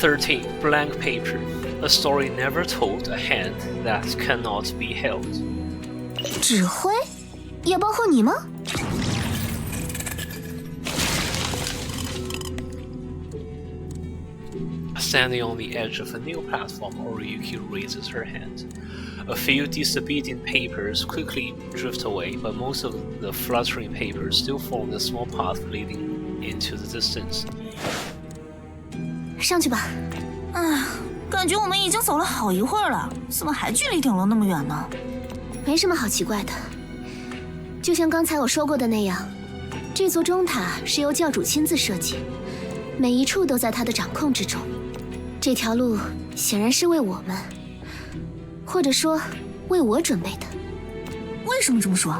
13. Blank paper. A story never told, a hand that cannot be held. 指挥？也包括你吗？ Standing on the edge of a new platform, Oriyuki raises her hand. A few disobedient papers quickly drift away, but most of the fluttering papers still form a small path leading into the distance. 上去吧。感觉我们已经走了好一会儿了，怎么还距离顶楼那么远呢？没什么好奇怪的，就像刚才我说过的那样，这座钟塔是由教主亲自设计，每一处都在他的掌控之中。这条路显然是为我们，或者说为我准备的。为什么这么说？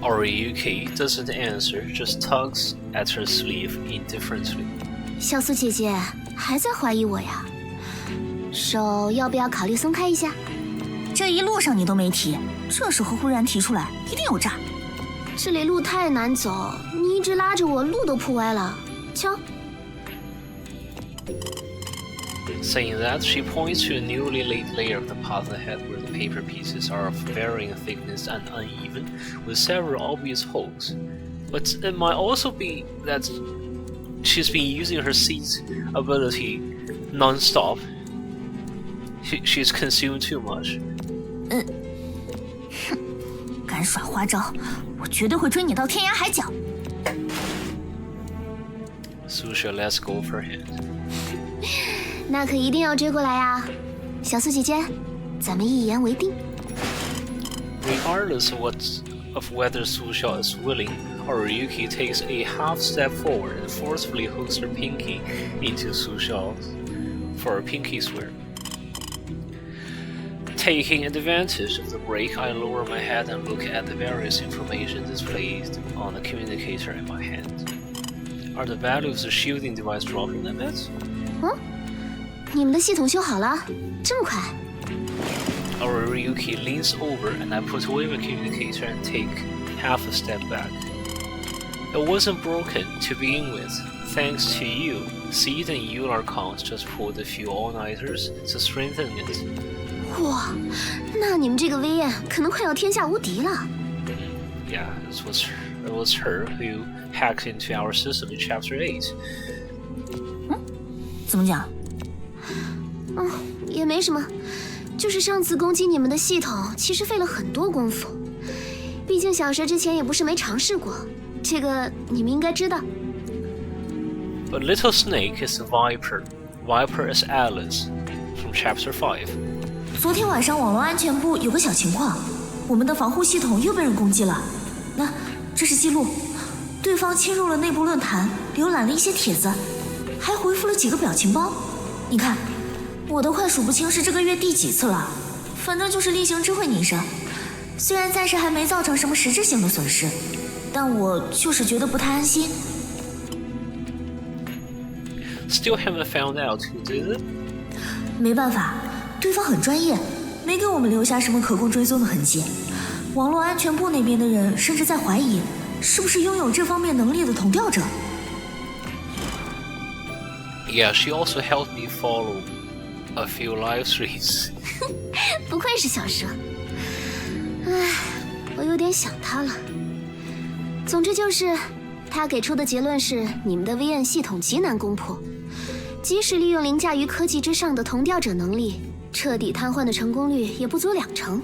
Oriyuki doesn't answer, just tugs at her sleeve indifferently. 小苏姐姐还在怀疑我呀？手要不要考虑松开一下？这一路上你都没提，这时候忽然提出来，一定有诈。这里路太难走，你一直拉着我，路都铺歪了。瞧。 Saying that, she points to a newly laid layer of the path ahead where the paper pieces are of varying thickness and uneven, with several obvious holes. But it might also be that she's been using her seat ability non-stop. She's consumed too much. 敢耍花招，我绝对会追你到天涯海角。 Susha lets go of her hand. 那可一定要追过来呀，小苏姐姐，咱们一言为定。Regardless of whether Susha is willing, Oriyuki takes a half step forward and forcefully hooks her pinky into Susha's for a pinky swear. Taking advantage of the break, I lower my head and look at the various information displayed on the communicator in my hand. Are the values of the shielding device dropping a bit? 你们的系统修好了，这么快？ Oriyuki leans over and I put away my communicator and take half a step back. It wasn't broken to begin with. Thanks to you, Seed and Yular Cons just pulled a few all-nighters to strengthen it. 哇，那你们这个威焰可能快要天下无敌了。Yeah, it was her who hacked into our system in Chapter 8. 怎么讲？也没什么，就是上次攻击你们的系统，其实费了很多功夫。毕竟小蛇之前也不是没尝试过，这个你们应该知道。But Little Snake is Viper. Viper is Alice from Chapter 5. 昨天晚上网络安全部有个小情况，我们的防护系统又被人攻击了。那这是记录，对方侵入了内部论坛，浏览了一些帖子，还回复了几个表情包。你看。 我都快数不清是这个月第几次了，反正就是例行知会你一声。虽然暂时还没造成什么实质性的损失，但我就是觉得不太安心。Still haven't found out who did it? 没办法，对方很专业，没给我们留下什么可供追踪的痕迹。网络安全部那边的人甚至在怀疑，是不是拥有这方面能力的统调者。Yeah, she also helped me follow a few live streams. 不愧是小蛇，唉，我有点想他了。总之就是，他给出的结论是你们的 VM 系统极难攻破，即使利用凌驾于科技之上的同调者能力，彻底瘫痪的成功率也不足20%。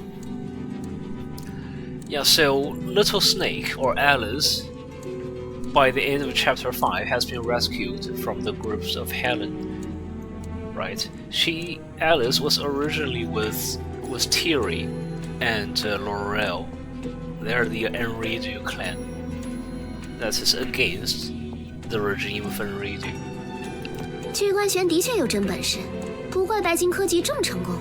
Yeah, so Little Snake or Alice, by the end of Chapter 5, has been rescued from the grips of Helen. Right? Alice was originally with Thierry and Laurel. They're the Enridu clan. That is against the regime of Enridu. 巨冠玄的确有真本事，不怪白金科技这么成功。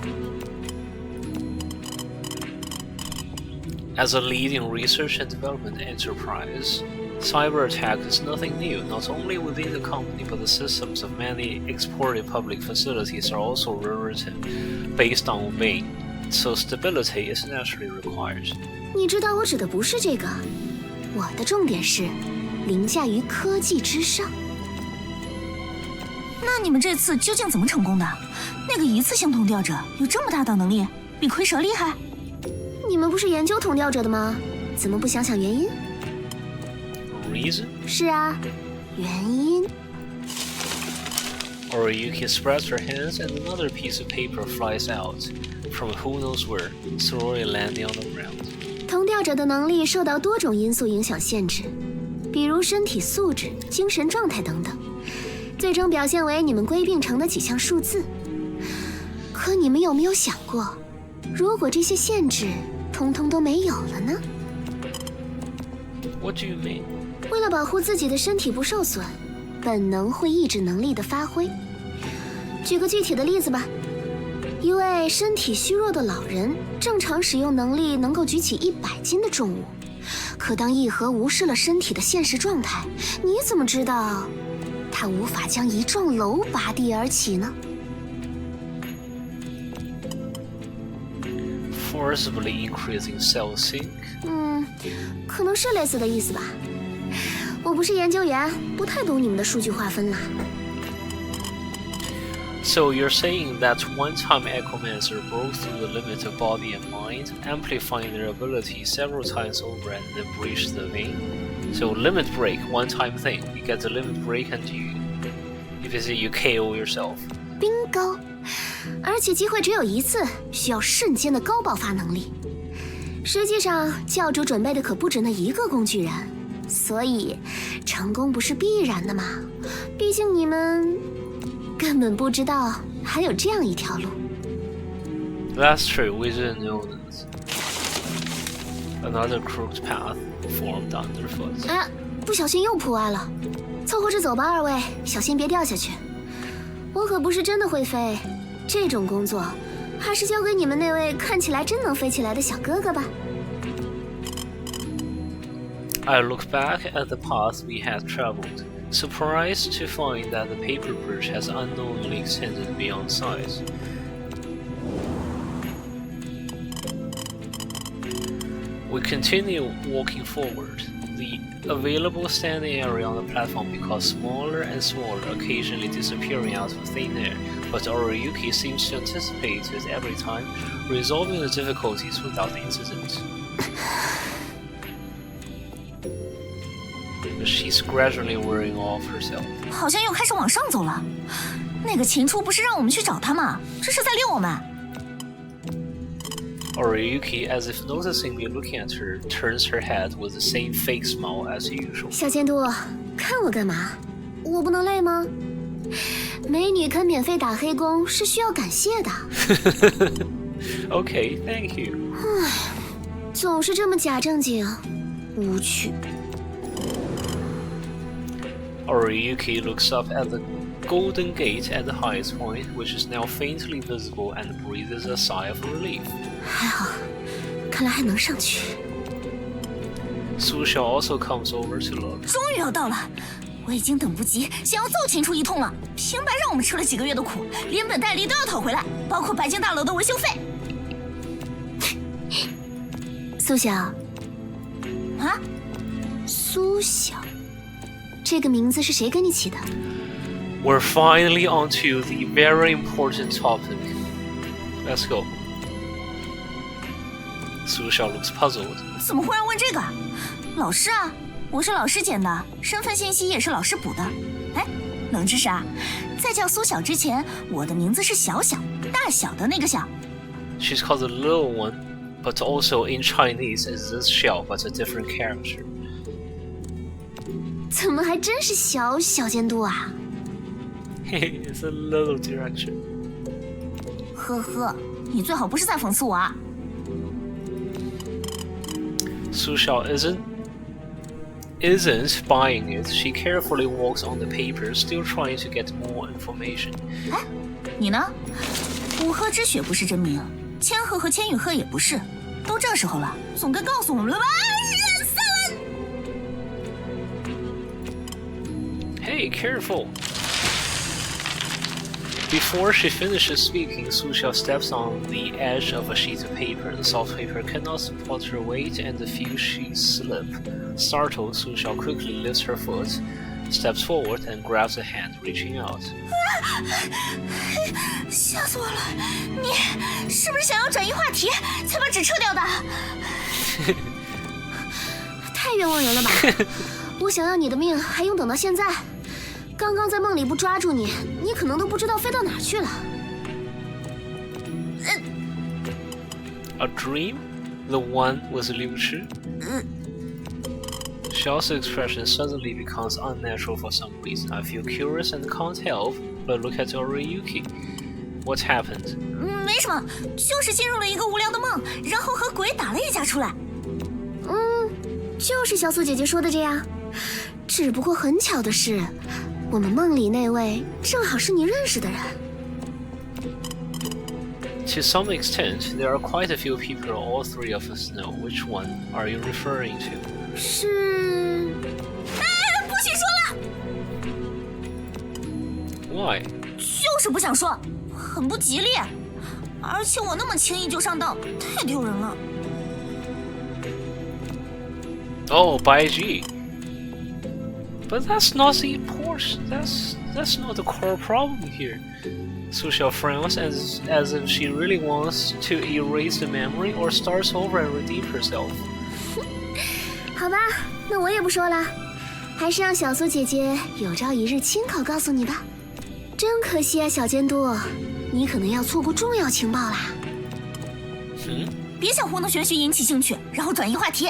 As a leading research and development enterprise, cyber attack is nothing new. Not only within the company, but the systems of many exported public facilities are also rewritten based on vein, so stability is naturally required. 你知道我指的不是这个，我的重点是凌驾于科技之上。那你们这次究竟怎么成功的？那个一次性同调者有这么大的能力，比蝰蛇厉害？你们不是研究同调者的吗？怎么不想想原因？ Reason? 是啊，原因。Oriyuki spreads her hands and another piece of paper flies out from who knows where, slowly landing on the ground. 同调者的能力受到多种因素影响限制，比如身体素质、精神状态等等，最终表现为你们归并成的几项数字。可你们有没有想过，如果这些限制通通都没有了呢？ What do you mean? 为了保护自己的身体不受损，本能会抑制能力的发挥。举个具体的例子吧，一位身体虚弱的老人，正常使用能力能够举起100斤的重物，可当一合无视了身体的现实状态，你怎么知道他无法将一幢楼拔地而起呢？ Forcibly increasing cell sync? 可能是类似的意思吧。我不是研究员，不太懂你们的数据划分啦。So you're saying that one-time Echomancer broke through the limit of body and mind, amplifying their ability several times over and then breached the vein? So limit break, one-time thing. You get the limit break and you KO yourself. Bingo! 而且机会只有一次，需要瞬间的高爆发能力。实际上，教主准备的可不止那一个工具人，所以成功不是必然的嘛。毕竟你们根本不知道还有这样一条路。 That's true, we didn't know that. Another crooked path formed underfoot. 哎，不小心又扑歪了，凑合着走吧，二位，小心别掉下去。我可不是真的会飞，这种工作还是交给你们那位看起来真能飞起来的小哥哥吧。 I look back at the path we had traveled, surprised to find that the paper bridge has unknowingly extended beyond size. We continue walking forward. The available standing area on the platform becomes smaller and smaller, occasionally disappearing out of thin air, but Oriyuki seems to anticipate it every time, resolving the difficulties without incident. She's gradually wearing off herself. 好像又开始往上走了。那个秦初不是让我们去找他吗？这是在溜我们。Oriyuki, as if noticing me looking at her, turns her head with the same fake smile as usual. 小监督，看我干嘛？我不能累吗？美女肯免费打黑工是需要感谢的。Okay, thank you. 总是这么假正经，无趣。Oriyuki looks up at the golden gate at the highest point, which is now faintly visible, and breathes a sigh of relief. 还好，看来还能上去。Su Xiao also comes over to look. 终于要到了，我已经等不及，想要揍秦初一通了。平白让我们吃了几个月的苦，连本带利都要讨回来，包括白金大楼的维修费。苏小，啊？苏小，这个名字是谁给你起的？ We're finally onto the very important topic. Let's go. Su Xiao looks puzzled. 怎么忽然问这个？老师啊，我是老师捡的，身份信息也是老师补的。哎，冷知识啊，在叫苏小之前，我的名字是小小，大小的那个小。 She's called the little one, but also in Chinese is this Xiao, but a different character. 怎么还真是小监督啊？ It's a little direction. 呵呵，你最好不是在讽刺我啊。 Su Xiao isn't buying it. She carefully walks on the paper, still trying to get more information. 哎，你呢？五鹤之雪不是真名，千鹤和千羽鹤也不是，都这时候了，总该告诉我们了吧？人散了。 Hey, careful! Before she finishes speaking, Su Xiao steps on the edge of a sheet of paper. The soft paper cannot support her weight, and feels she slip. Startled, Su Xiao quickly lifts her foot, steps forward and grabs a hand, reaching out. 吓死我了！你是不是想要转移话题，才把纸撤掉的？太冤枉人了吧！我想要你的命，还用等到现在？刚刚在梦里不抓住你，你可能都不知道飞到哪儿去了。A dream? The one with Liu Chi? Xiao's expression suddenly becomes unnatural for some reason. I feel curious and can't help but look at Oriyuki. What happened? 没什么，就是进入了一个无聊的梦，然后和鬼打了一架出来。就是小素姐姐说的这样。只不过很巧的是，我们梦里那位正好是你认识的人。To some extent, there are quite a few people all three of us know. Which one are you referring to? 是……不许说了！ Why? 就是不想说，很不吉利。而且我那么轻易就上当，太丢人了。Oh, Baiji. But that's not the important. That's not the core problem here. Su Xiao frowns as if she really wants to erase the memory or starts over and redeem herself. 好吧，那我也不说了，还是让小苏姐姐有朝一日亲口告诉你吧。真可惜啊，小监督，你可能要错过重要情报啦。别想糊弄玄虚引起兴趣，然后转移话题。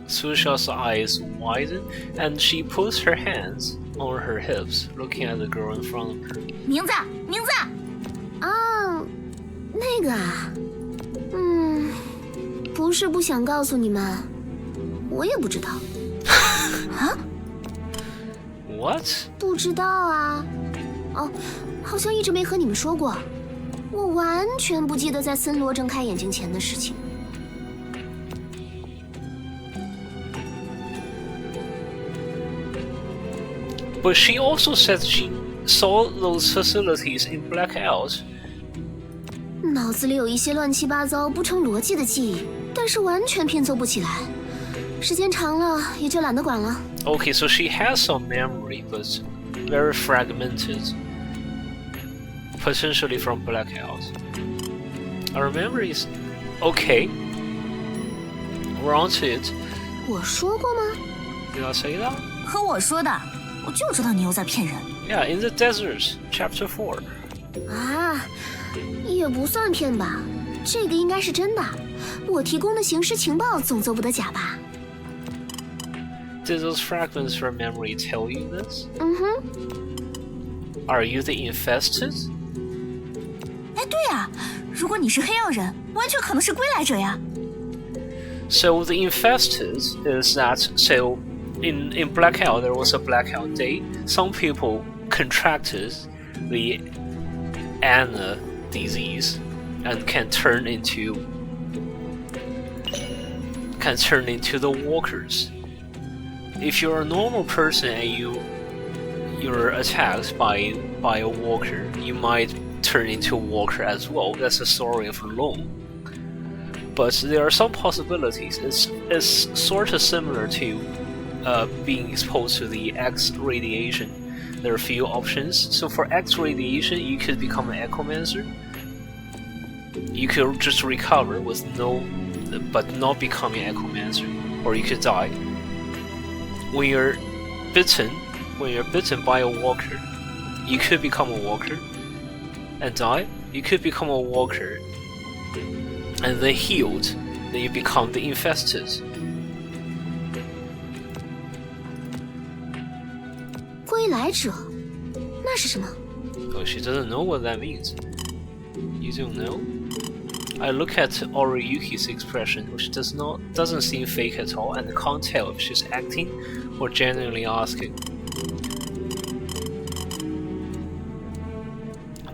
Su Xiao's eyes widen, and she puts her hands on her hips, looking at the girl in front of her. 名字，名字。那个啊，不是不想告诉你们，我也不知道。啊 What? 不知道啊。哦，好像一直没和你们说过。我完全不记得在森罗睁开眼睛前的事情。But she also said she saw those facilities in blackout. 脑子里有一些乱七八糟、不成逻辑的记忆，但是完全拼凑不起来。时间长了，也就懒得管了。Okay, so she has some memory, but very fragmented, potentially from blackout. Our memories, okay. We're on to it. 我说过吗？ Did I say that? 和我说的，我就知道你又在骗人。Yeah, in the desert, chapter 4. 啊，也不算骗吧，这个应该是真的。我提供的刑事情报总做不得假吧？ Did those fragments from memory tell you this? Are you the infested? 哎，对呀，如果你是黑曜人，完全可能是归来者呀。So the infested is that so in blackout there was a blackout day. Some people contracted the Anna disease and can turn into the walkers. If you're a normal person and you're attacked by a walker, you might turn into a walker as well. That's the story of Long. But there are some possibilities. It's sort of similar to being exposed to the X radiation. There are a few options. So for X radiation, you could become an Echomancer. You could just recover but not becoming an Echomancer, or you could die. When you're bitten by a walker, you could become a walker and die. You could become a walker and then healed, then you become the infested. 归来者，那是什么？ Oh, she doesn't know what that means. You don't know? I look at Oriyuki's expression, which doesn't seem fake at all, and can't tell if she's acting or genuinely asking.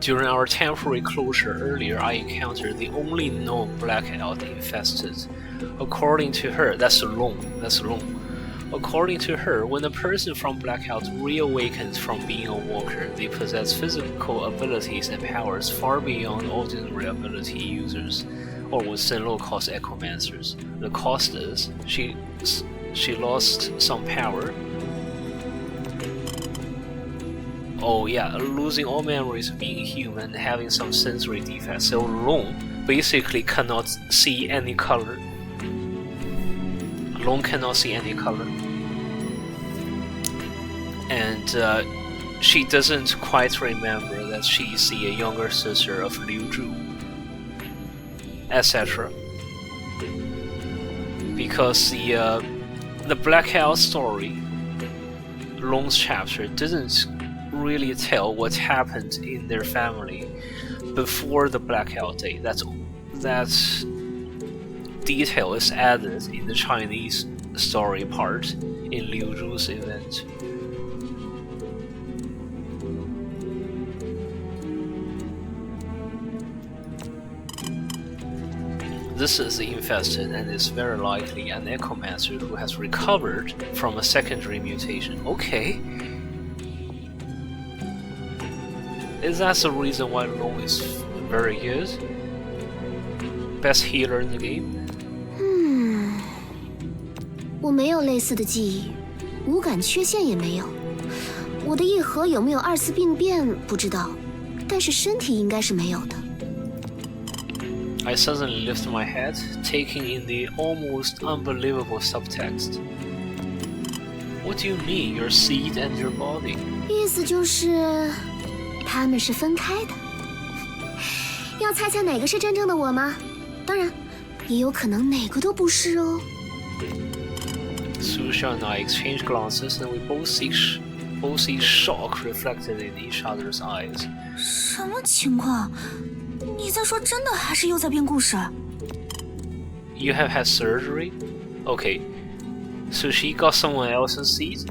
During our temporary closure earlier, I encountered the only known blackout infested. According to her, that's Long. According to her, when a person from blackout reawakens from being a walker, they possess physical abilities and powers far beyond ordinary ability users, or what Senlo calls Echomancers. The cost is she lost some power Oh yeah, losing all memories of being human, having some sensory defects. So Long basically cannot see any color. Long cannot see any color. And she doesn't quite remember that she's the younger sister of Liu Zhu, etc. Because the Blackout story, Long's chapter, didn't really tell what happened in their family before the Blackout Day. That detail is added in the Chinese story part in Liu Zhu's event. This is the infested and is very likely an Echomancer who has recovered from a secondary mutation. Okay. Is that the reason why Long is very good? Best healer in the game? 我没有类似的记忆，五感缺陷也没有。我的一核有没有二次病变不知道，但是身体应该是没有的。 I suddenly lift my head, taking in the almost unbelievable subtext. What do you mean, your seed and your body? 意思就是他们是分开的。要猜猜哪个是真正的我吗？当然，也有可能哪个都不是哦。 Susha and I exchange glances, and we both see shock reflected in each other's eyes. 什么情况？你在说真的还是又在编故事？ You have had surgery? Okay, so she got someone else's seed?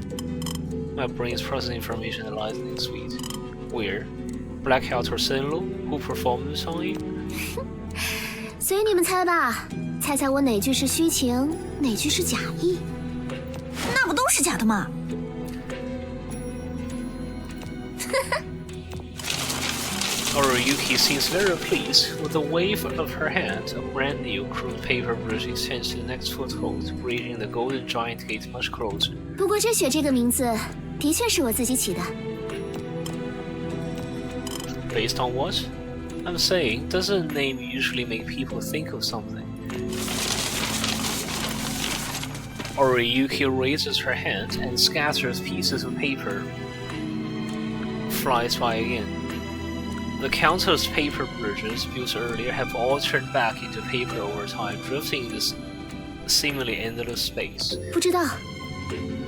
My brain's processing information at lightning speed. Where? Blackout or Senlo? Who performed this on you? 随你们猜吧，猜猜我哪句是虚情，哪句是假意？那不都是假的吗？ Oriyuki seems very pleased. With a wave of her hand, a brand new crude paper bridge extends to the next foothold, bringing the golden giant gate much closer. 不过这雪这个名字的确是我自己起的。 Based on what? I'm saying, doesn't a name usually make people think of something? Oriyuki raises her hand and scatters pieces of paper. Flies by again. The countless paper bridges built earlier have all turned back into paper over time, drifting in this seemingly endless space. 不知道，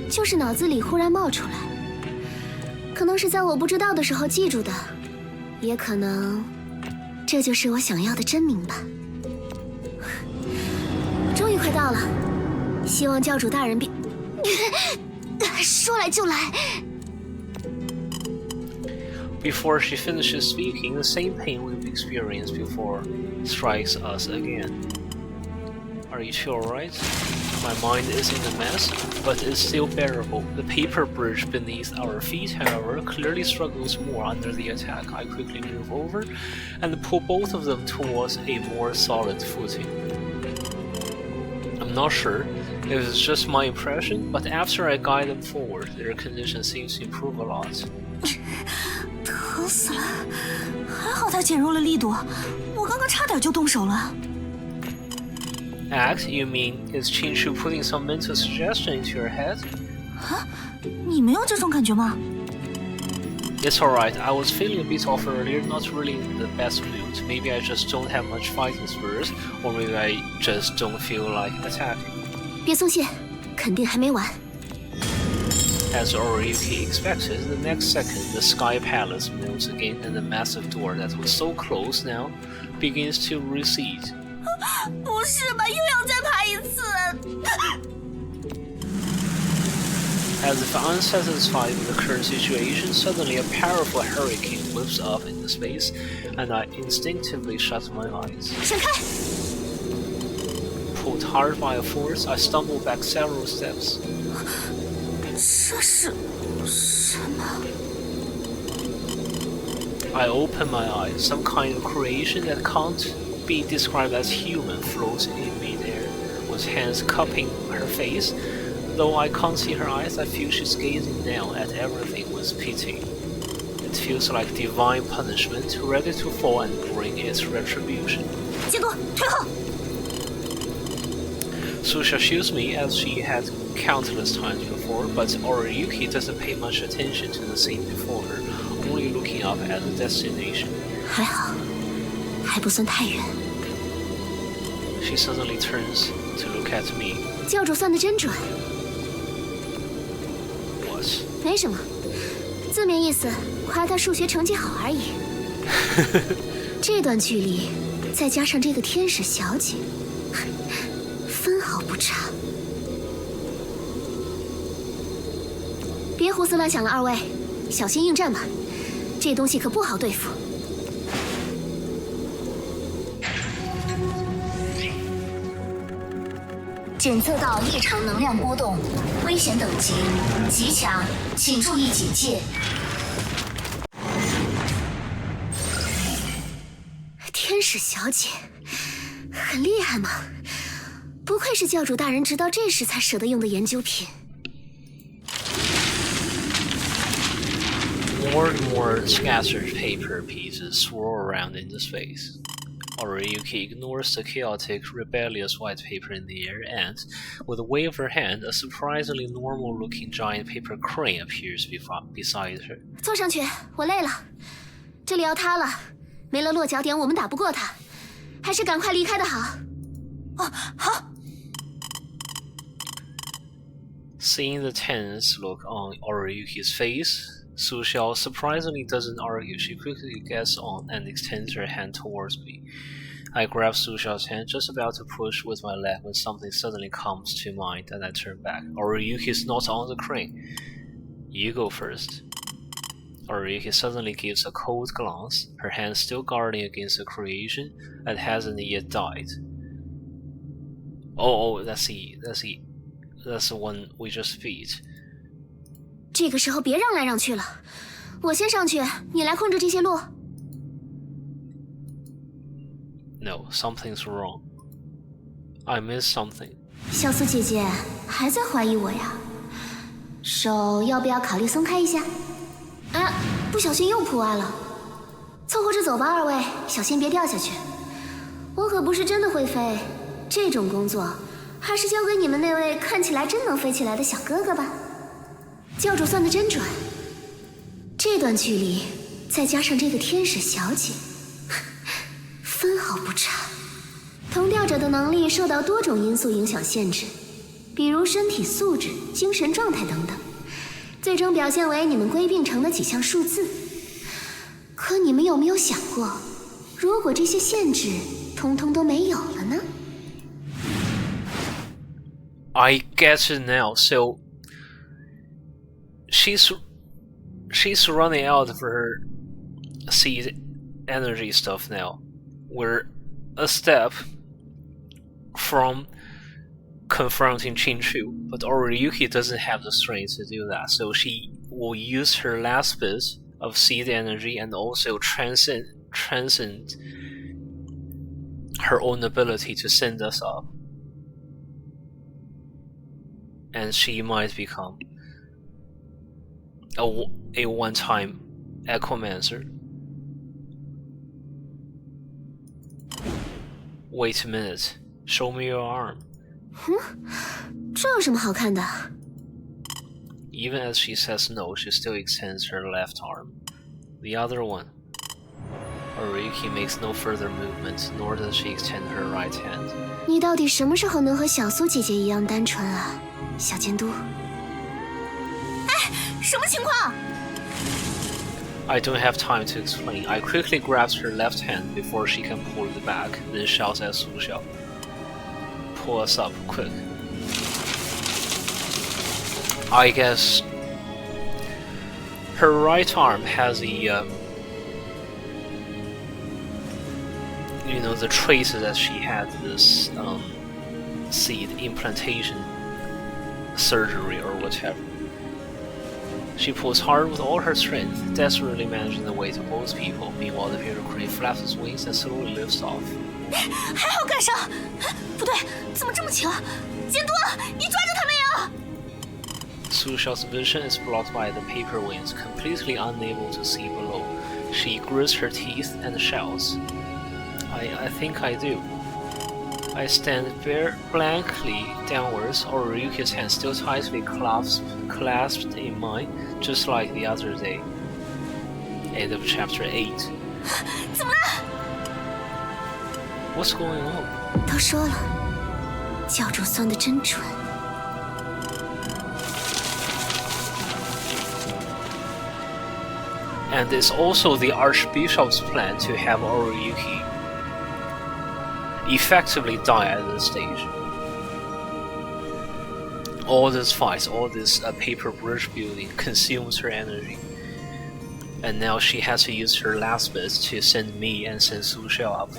就是脑子里忽然冒出来，可能是在我不知道的时候记住的，也可能这就是我想要的真名吧。终于快到了，希望教主大人别说来就来。 Before she finishes speaking, the same pain we've experienced before strikes us again. Are you two alright? My mind is in a mess, but it's still bearable. The paper bridge beneath our feet, however, clearly struggles more under the attack. I quickly move over and pull both of them towards a more solid footing. I'm not sure if it's just my impression, but after I guide them forward, their condition seems to improve a lot. 疼死了！还好他减弱了力度，我刚刚差点就动手了。 Act? You mean is Qinchu putting some mental suggestion into your head? 啊，你没有这种感觉吗？ It's alright. I was feeling a bit off earlier, not really in the best mood. Maybe I just don't have much fighting spirit, or maybe I just don't feel like attacking. 别松懈，肯定还没完。 As Oriyuki expected, the next second the Sky Palace moves again and the massive door that was so close now begins to recede. 不是吧，又要再爬一次？ As if unsatisfied with the current situation, suddenly a powerful hurricane whips up into space, and I instinctively shut my eyes. 闪开！ Pulled hard by a force, I stumble back several steps. 这是什么？ I open my eyes. Some kind of creation that can't be described as human floats in midair, with hands cupping her face. Though I can't see her eyes, I feel she's gazing down at everything with pity. It feels like divine punishment, ready to fall and bring its retribution. 监督，退后！ Susha shoots me as she had countless times before, but Oriyuki doesn't pay much attention to the scene before her, only looking up at the destination. 还好，还不算太远。 She suddenly turns to look at me. 教主算得真准。 What? 没什么，字面意思夸他数学成绩好而已。这段距离，再加上这个天使小姐，分毫不差。别胡思乱想了，二位，小心应战吧。这东西可不好对付。 检测到异常能量波动，危险等级极强，请注意警戒。天使小姐，很厉害嘛！不愧是教主大人直到这时才舍得用的研究品。 More and more scattered paper pieces swirl around in the space. Oriyuki ignores the chaotic, rebellious white paper in the air and, with a wave of her hand, a surprisingly normal-looking giant paper crane appears beside her. 坐上去，我累了，这里要塌了，没了落脚点，我们打不过他，还是赶快离开的好。哦，好。 Seeing the tense look on Oriyuki's face, Su Xiao surprisingly doesn't argue. She quickly gets on and extends her hand towards me. I grab Su Xiao's hand, just about to push with my leg when something suddenly comes to mind and I turn back. Oriyuki is not on the crane. You go first. Oriyuki suddenly gives a cold glance, her hand still guarding against the creation that hasn't yet died. Oh, that's the one we just beat. 这个时候别让来让去了，我先上去，你来控制这些路。No, something's wrong. I missed something. 小苏姐姐还在怀疑我呀？手要不要考虑松开一下？啊，不小心又扑歪了。凑合着走吧，二位，小心别掉下去。我可不是真的会飞，这种工作还是交给你们那位看起来真能飞起来的小哥哥吧。 教主算得真准，这段距离再加上这个天使小姐，分毫不差。同调者的能力受到多种因素影响限制，比如身体素质、精神状态等等，最终表现为你们归并成的几项数字。可你们有没有想过，如果这些限制通通都没有了呢？ I get it now. So she's running out of her seed energy stuff now. We're a step from confronting Qinchu, but Oriyuki doesn't have the strength to do that, so she will use her last bit of seed energy and also transcend her own ability to send us up. And she might become a one-time Echomancer. Wait a minute. Show me your arm. 这有什么好看的？ Even as she says no, she still extends her left arm. The other one. Oriyuki makes no further movement, nor does she extend her right hand. 你到底什么时候能和小苏姐姐一样单纯啊，小监督？哎，什么情况？ I don't have time to explain. I quickly grabs her left hand before she can pull it back, then shouts at Su Xiao. Pull us up, quick. I guess her right arm has the the traces that she had this seed implantation surgery or whatever. She pulls hard with all her strength, desperately managing the weight of both people. Meanwhile, the paper crane flaps its wings and slowly lifts off. 还好赶上，不对，怎么这么巧？监督，你抓着他没有？ Su Xiao's vision is blocked by the paper winds, completely unable to see below. She grits her teeth and shouts. I think I do. I stand blankly downwards, Oriyuki's hand still tightly clasped in mine, just like the other day. End of chapter 8. 怎么了？ What's going on? 都说了，教主算得真准。 And it's also the Archbishop's plan to have Oriyuki effectively die at this stage. All this fights, all this paper bridge building consumes her energy. And now she has to use her last bits to send me and send Su Xiao up.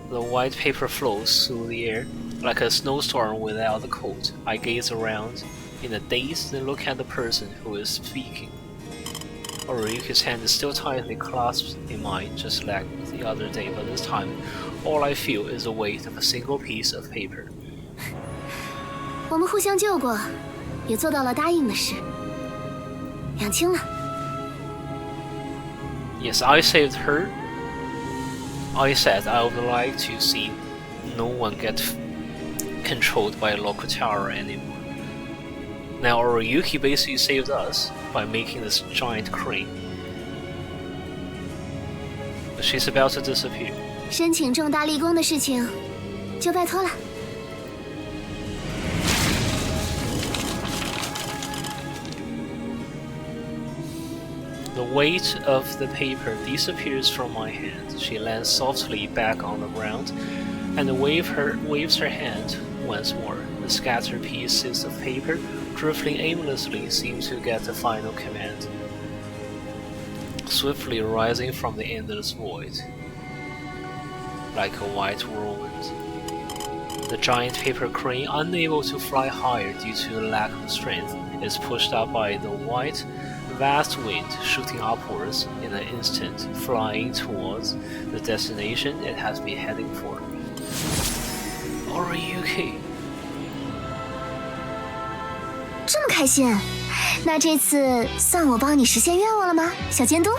The white paper floats through the air like a snowstorm without a coat. I gaze around in a daze, then look at the person who is speaking. Oriyuki's hand is still tightly clasped in mine, just like the other day, but this time, all I feel is the weight of a single piece of paper. 我们互相救过，也做到了答应的事，两清了。 Yes, I saved her. I said I would like to see no one get controlled by Lokutarra anymore. Now Oriyuki basically saved us by making this giant crane. But she's about to disappear. 申请重大立功的事情，就拜托了。 The weight of the paper disappears from my hand. She lands softly back on the ground and waves her hand once more. The scattered pieces of paper, drifting aimlessly, seem to get the final command, swiftly rising from the endless void, like a white whirlwind. The giant paper crane, unable to fly higher due to lack of strength, is pushed up by the vast wind, shooting upwards in an instant, flying towards the destination it has been heading for. Oriyuki. 这么开心，那这次算我帮你实现愿望了吗，小监督？